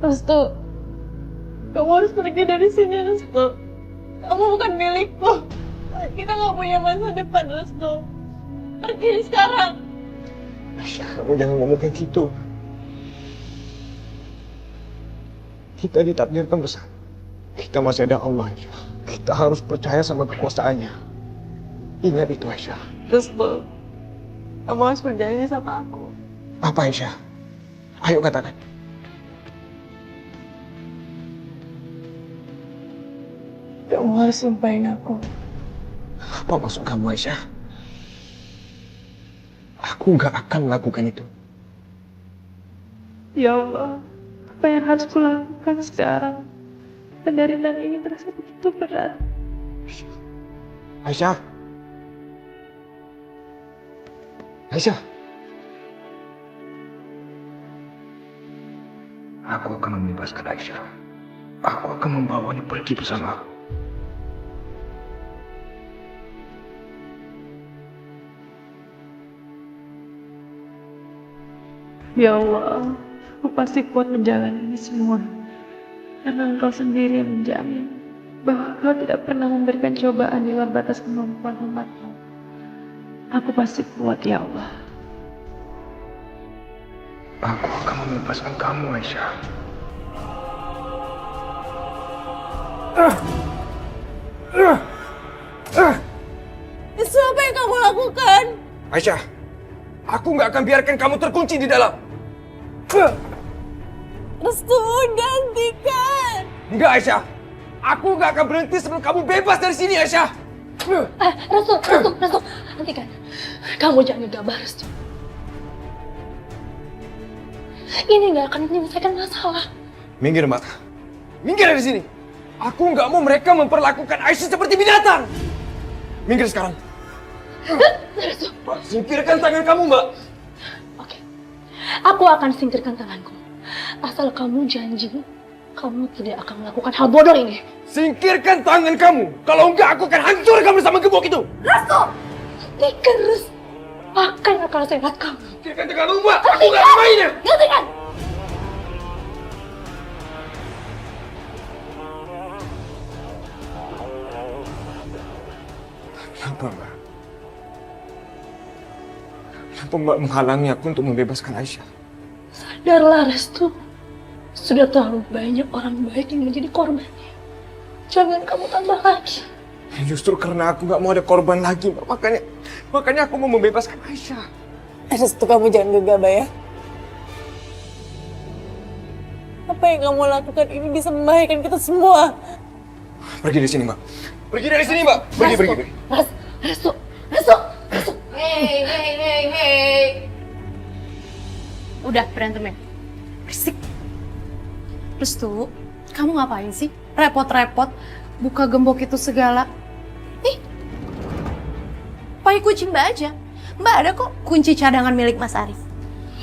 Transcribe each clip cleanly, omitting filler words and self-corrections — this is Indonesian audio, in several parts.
Restu, kamu harus pergi dari sini, Restu. Kamu bukan milikku. Kita nggak punya masa depan, Restu. Pergi sekarang. Aisyah, kamu jangan ngomong kayak gitu. Kita ditakdirkan bersama. Kita masih ada Allah, Aisyah. Kita harus percaya sama kekuasaannya. Ingat itu, Aisyah. Restu, kamu harus berjanji sama aku. Apa, Aisyah? Ayo katakan. Kamu harus sumpahin aku. Apa maksud kamu, Aisyah? Aku nggak akan melakukan itu. Ya Allah, apa yang harus kulakukan sekarang? Penderitaan ini terasa begitu berat. Aisyah. Aisyah. Aku akan membebaskan Aisyah. Aku akan membawanya pergi bersama aku. Ya Allah, aku pasti kuat menjalani ini semua. Karena Engkau sendiri yang menjamin bahwa Engkau tidak pernah memberikan cobaan di luar batas kemampuan umat-Mu. Aku pasti kuat, ya Allah. Aku akan membebaskan kamu, Aisyah. Itu apa yang kamu lakukan? Aisyah, aku nggak akan biarkan kamu terkunci di dalam. Restu, gantikan! Enggak, Aisyah. Aku nggak akan berhenti sebelum kamu bebas dari sini, Aisyah. Restu, hentikan. Kamu jangan gegabah, Restu. Ini nggak akan menyelesaikan masalah. Minggir, Mbak. Minggir dari sini. Aku nggak mau mereka memperlakukan Aisyah seperti binatang. Minggir sekarang. Restu. Mbak, singkirkan tangan kamu, Mbak. Oke, aku akan singkirkan tanganku. Asal kamu janji, kamu tidak akan melakukan hal bodoh ini. Singkirkan tangan kamu. Kalau enggak, aku akan hancurkan bersama gembok itu. Restu! Hentikan, Restu. Makan akal sehat kamu. Singkirkan tanganmu, Mbak. Aku nggak mau mainnya. Hentikan! Kenapa, Mbak? Kenapa Mbak menghalangi aku untuk membebaskan Aisyah? Sadarlah, Restu. Sudah terlalu banyak orang baik yang menjadi korbannya. Jangan kamu tambah lagi. Justru karena aku nggak mau ada korban lagi, Mbak. Makanya aku mau membebaskan Aisyah. Restu, kamu jangan gegabah ya. Apa yang kamu lakukan ini bisa membahayakan kita semua. Pergi dari sini, Mbak. Pergi dari sini, Mbak. Pergi. Restu. Hey. Udah berantemnya. Berisik. Restu, kamu ngapain sih? Repot-repot buka gembok itu segala. Nih, pakai kunci Mbak aja. Mbak ada kok kunci cadangan milik Mas Arif.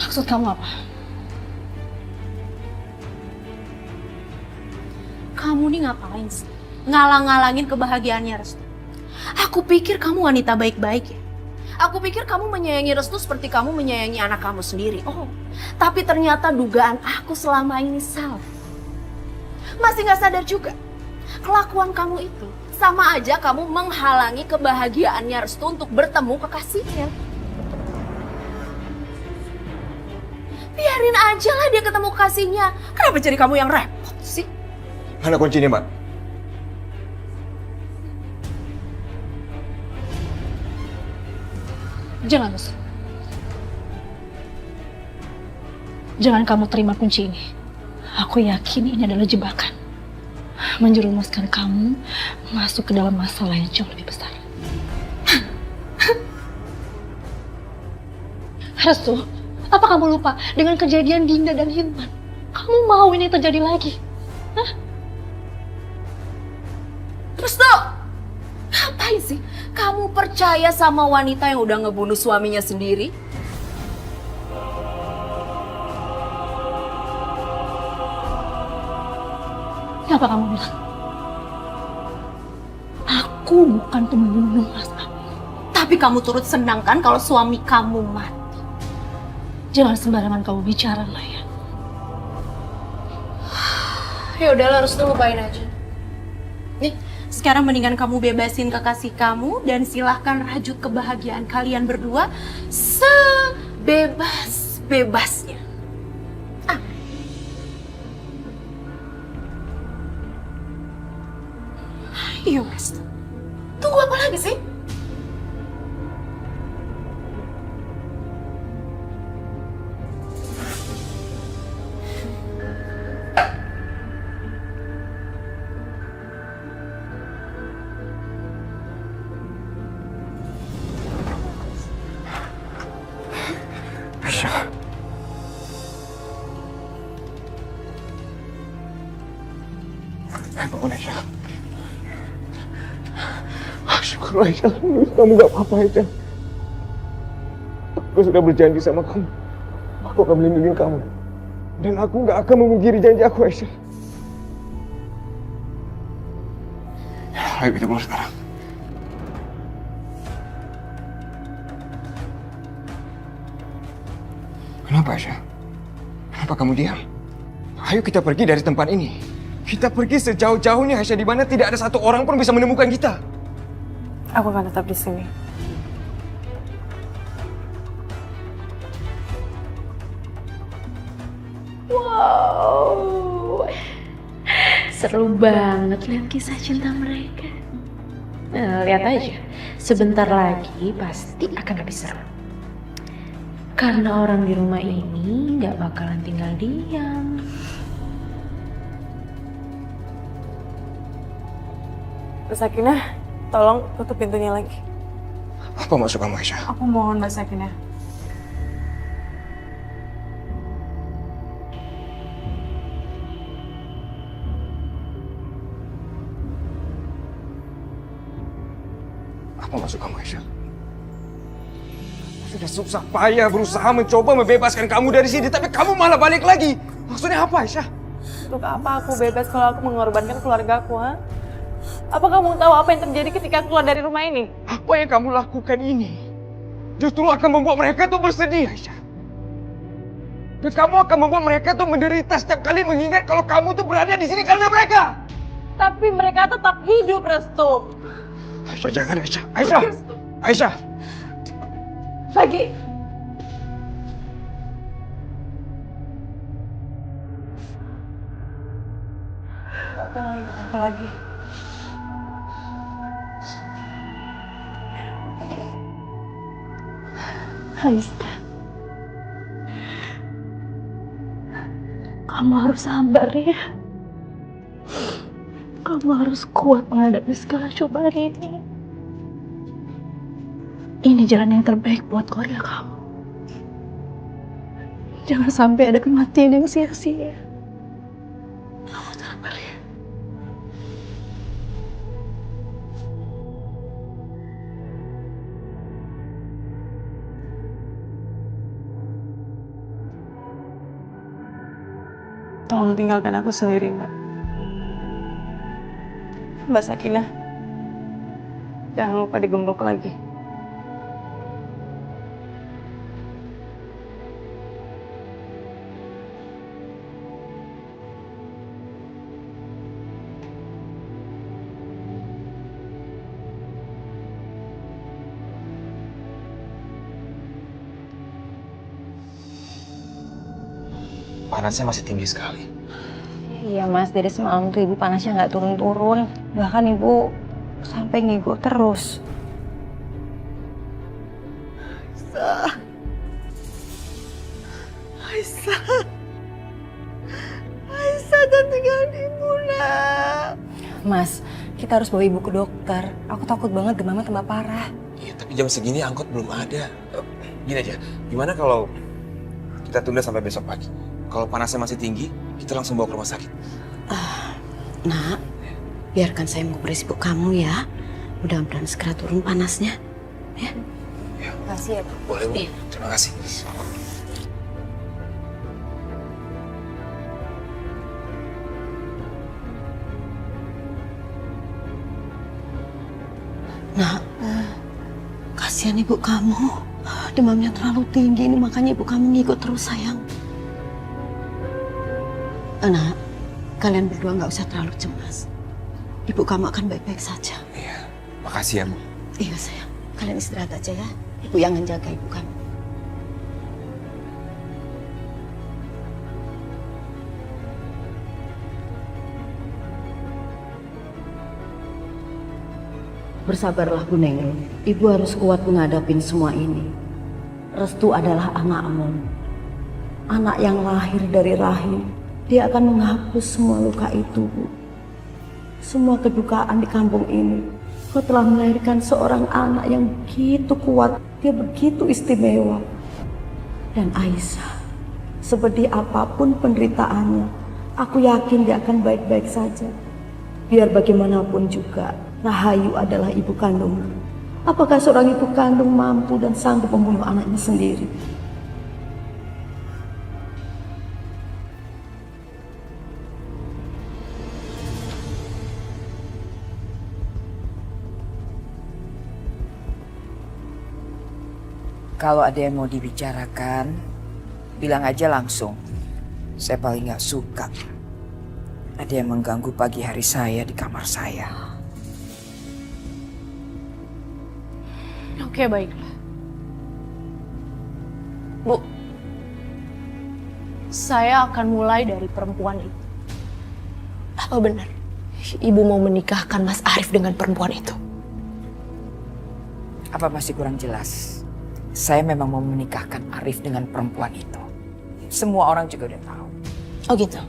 Maksud kamu apa? Kamu nih ngapain sih? Ngalang-ngalangin kebahagiaannya Restu. Aku pikir kamu wanita baik-baik ya. Aku pikir kamu menyayangi Restu seperti kamu menyayangi anak kamu sendiri. Oh, tapi ternyata dugaan aku selama ini salah. Masih gak sadar juga. Kelakuan kamu itu sama aja kamu menghalangi kebahagiaannya Restu untuk bertemu kekasihnya. Biarin aja lah dia ketemu kekasihnya. Kenapa jadi kamu yang repot sih? Mana kuncinya, Mbak? Jangan, Restu. Jangan kamu terima kunci ini. Aku yakin ini adalah jebakan. Menjerumuskan kamu masuk ke dalam masalah yang jauh lebih besar. Restu, apa kamu lupa dengan kejadian Dinda dan Hilman? Kamu mau ini terjadi lagi? Hah? Restu, ngapain sih? Kamu percaya sama wanita yang udah ngebunuh suaminya sendiri? Apa kamu bilang? Aku bukan pembunuh, Mas Abi. Tapi kamu turut senang kan kalau suami kamu mati? Jangan sembarangan kamu bicara, Maya. Ya udahlah, harus lupain aja. Nih, sekarang mendingan kamu bebasin kekasih kamu dan silahkan rajut kebahagiaan kalian berdua sebebas-bebasnya. Ayo, Restu. Tunggu apa lagi sih? Aisyah. Bangun Aisyah. Syukur Aisyah, kamu gak apa-apa Aisyah. Aku sudah berjanji sama kamu. Aku akan melindungi kamu. Dan aku gak akan memungkiri janji aku Aisyah. Ayo kita pulang sekarang. Kenapa Aisyah? Kenapa kamu diam? Ayo kita pergi dari tempat ini. Kita pergi sejauh-jauhnya Aisyah, di mana tidak ada satu orang pun bisa menemukan kita. Aku akan tetap di sini. Wow, seru banget lihat kisah cinta mereka. Nah, lihat aja, sebentar lagi pasti akan lebih seru. Karena orang di rumah ini nggak bakalan tinggal diam. Mbak Sakinah, tolong tutup pintunya lagi. Apa maksud kamu Aisyah? Aku mohon Mbak Sakinah. Apa maksud kamu Aisyah? Sudah susah payah berusaha mencoba membebaskan kamu dari sini, tapi kamu malah balik lagi. Maksudnya apa Aisyah? Untuk apa aku bebas kalau aku mengorbankan keluarga aku, ha? Apa kamu tahu apa yang terjadi ketika aku keluar dari rumah ini? Apa yang kamu lakukan ini justru akan membuat mereka tuh bersedih, Aisyah. Dan kamu akan membuat mereka tuh menderita setiap kali mengingat kalau kamu tuh berada di sini karena mereka. Tapi mereka tetap hidup, Restu. Aisyah, jangan Aisyah. Aisyah! Aisyah! Lagi. Apa lagi? Aisyah, kamu harus sabar ya. Kamu harus kuat menghadapi segala cobaan ini. Ini jalan yang terbaik buat keluarga kamu. Jangan sampai ada kematian yang sia-sia. Kamu sabar ya. Tolong tinggalkan aku sendiri, Mbak. Mbak Sakinah, jangan lupa digembok lagi. Panasnya masih tinggi sekali. Iya Mas, dari semalam tuh Ibu panasnya nggak turun-turun. Bahkan Ibu sampai ngigo terus. Aisyah dan tinggalin Ibu, nak. Mas, kita harus bawa Ibu ke dokter. Aku takut banget demamnya tambah parah. Iya, tapi jam segini angkot belum ada. Gini aja, gimana kalau kita tunda sampai besok pagi? Kalau panasnya masih tinggi, kita langsung bawa ke rumah sakit. Nak, biarkan saya mengurus ibu kamu ya. Mudah-mudahan segera turun panasnya. Ya. Makasih ya, Bu. Boleh, Bu. Terima kasih. Nak, kasihan ibu kamu. Demamnya terlalu tinggi ini, makanya ibu kamu ngikut terus sayang. Nak, Kalian berdua nggak usah terlalu cemas. Ibu kamu akan baik-baik saja. Iya, makasih ya, Bu. Iya sayang, kalian istirahat aja ya. Ibu yang menjaga ibu kamu. Bersabarlah Bu Nengel. Ibu harus kuat menghadapi semua ini. Restu adalah anakmu. Anak yang lahir dari rahim. Dia akan menghapus semua luka itu, Bu. Semua kedukaan di kampung ini. Kau telah melahirkan seorang anak yang begitu kuat. Dia begitu istimewa. Dan Aisyah, seperti apapun penderitaannya, aku yakin dia akan baik-baik saja. Biar bagaimanapun juga, Rahayu adalah ibu kandungku. Apakah seorang ibu kandung mampu dan sanggup membunuh anaknya sendiri? Kalau ada yang mau dibicarakan, bilang aja langsung. Saya paling gak suka ada yang mengganggu pagi hari saya di kamar saya. Oke, baiklah. Bu, saya akan mulai dari perempuan itu. Apa benar? Ibu mau menikahkan Mas Arif dengan perempuan itu? Apa masih kurang jelas? Saya memang mau menikahkan Arif dengan perempuan itu. Semua orang juga udah tahu. Oh gitu?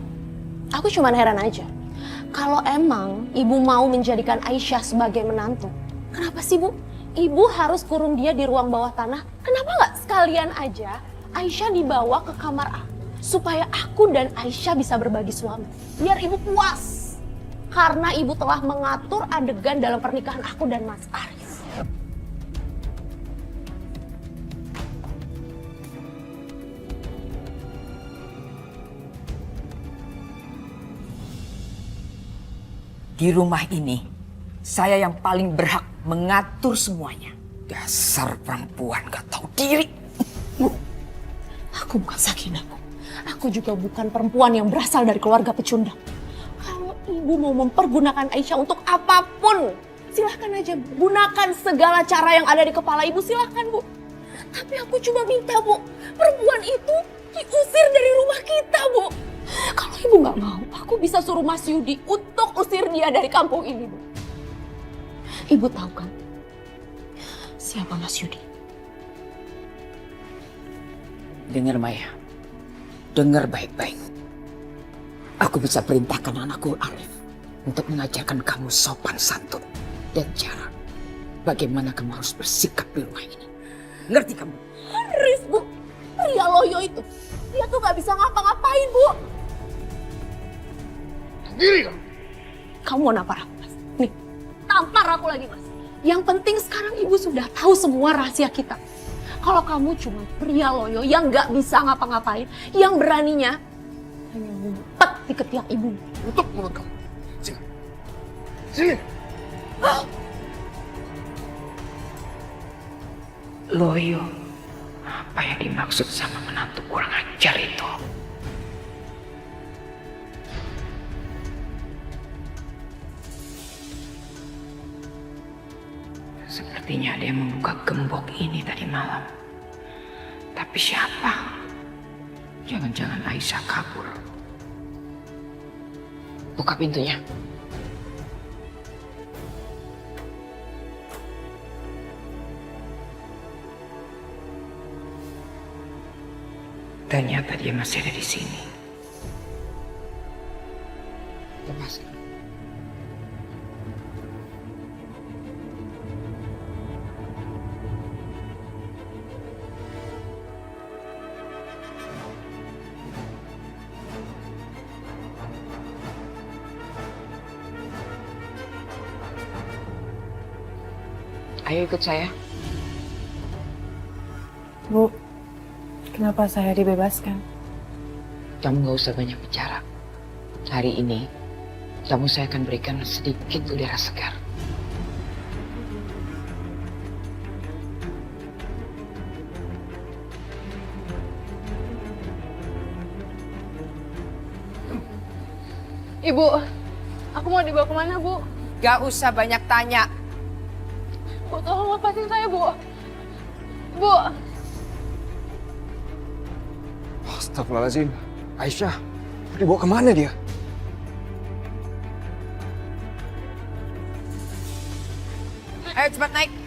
Aku cuma heran aja. Kalau emang ibu mau menjadikan Aisyah sebagai menantu, kenapa sih Bu? Ibu harus kurung dia di ruang bawah tanah. Kenapa nggak sekalian aja Aisyah dibawa ke kamar aku? Supaya aku dan Aisyah bisa berbagi suami. Biar ibu puas. Karena ibu telah mengatur adegan dalam pernikahan aku dan Mas Arif. Di rumah ini, saya yang paling berhak mengatur semuanya. Dasar perempuan gak tahu diri. Bu, aku bukan Sakinah, Bu. Aku juga bukan perempuan yang berasal dari keluarga pecundang. Kalau ibu mau mempergunakan Aisyah untuk apapun, silahkan aja. Gunakan segala cara yang ada di kepala ibu, silahkan Bu. Tapi aku cuma minta Bu, perempuan itu diusir dari rumah kita Bu. Kalau ibu gak mau, aku bisa suruh Mas Yudi untuk usir dia dari kampung ini Bu. Ibu tahu kan siapa Mas Yudi? Dengar Maya, dengar baik-baik. Aku bisa perintahkan anakku Arif untuk mengajarkan kamu sopan santun dan cara bagaimana kamu harus bersikap di rumah ini. Ngerti kamu? Haris Bu, pria loyo itu, dia tuh gak bisa ngapa-ngapain Bu. Diri kamu. Kamu mau nampar aku Mas? Nih, tampar aku lagi Mas. Yang penting sekarang ibu sudah tahu semua rahasia kita. Kalau kamu cuma pria loyo yang gak bisa ngapa-ngapain, yang beraninya hanya ngumpet di ketiak ibu. Tutup mulut kamu. Sini. Sini. Loyo, apa yang dimaksud sama menantu kurang ajar itu? Sepertinya ada yang membuka gembok ini tadi malam. Tapi siapa? Jangan-jangan Aisyah kabur. Buka pintunya. Ternyata dia masih ada di sini. Lepaskan. Ayo ikut saya. Bu, kenapa saya dibebaskan? Kamu gak usah banyak bicara. Hari ini, kamu saya akan berikan sedikit udara segar. Ibu, aku mau dibawa kemana, Bu? Gak usah banyak tanya. Bu, tolong lepasin saya, Bu. Bu. Astagfirullahaladzim. Aisyah, dibawa kemana dia? Ayo cepat naik.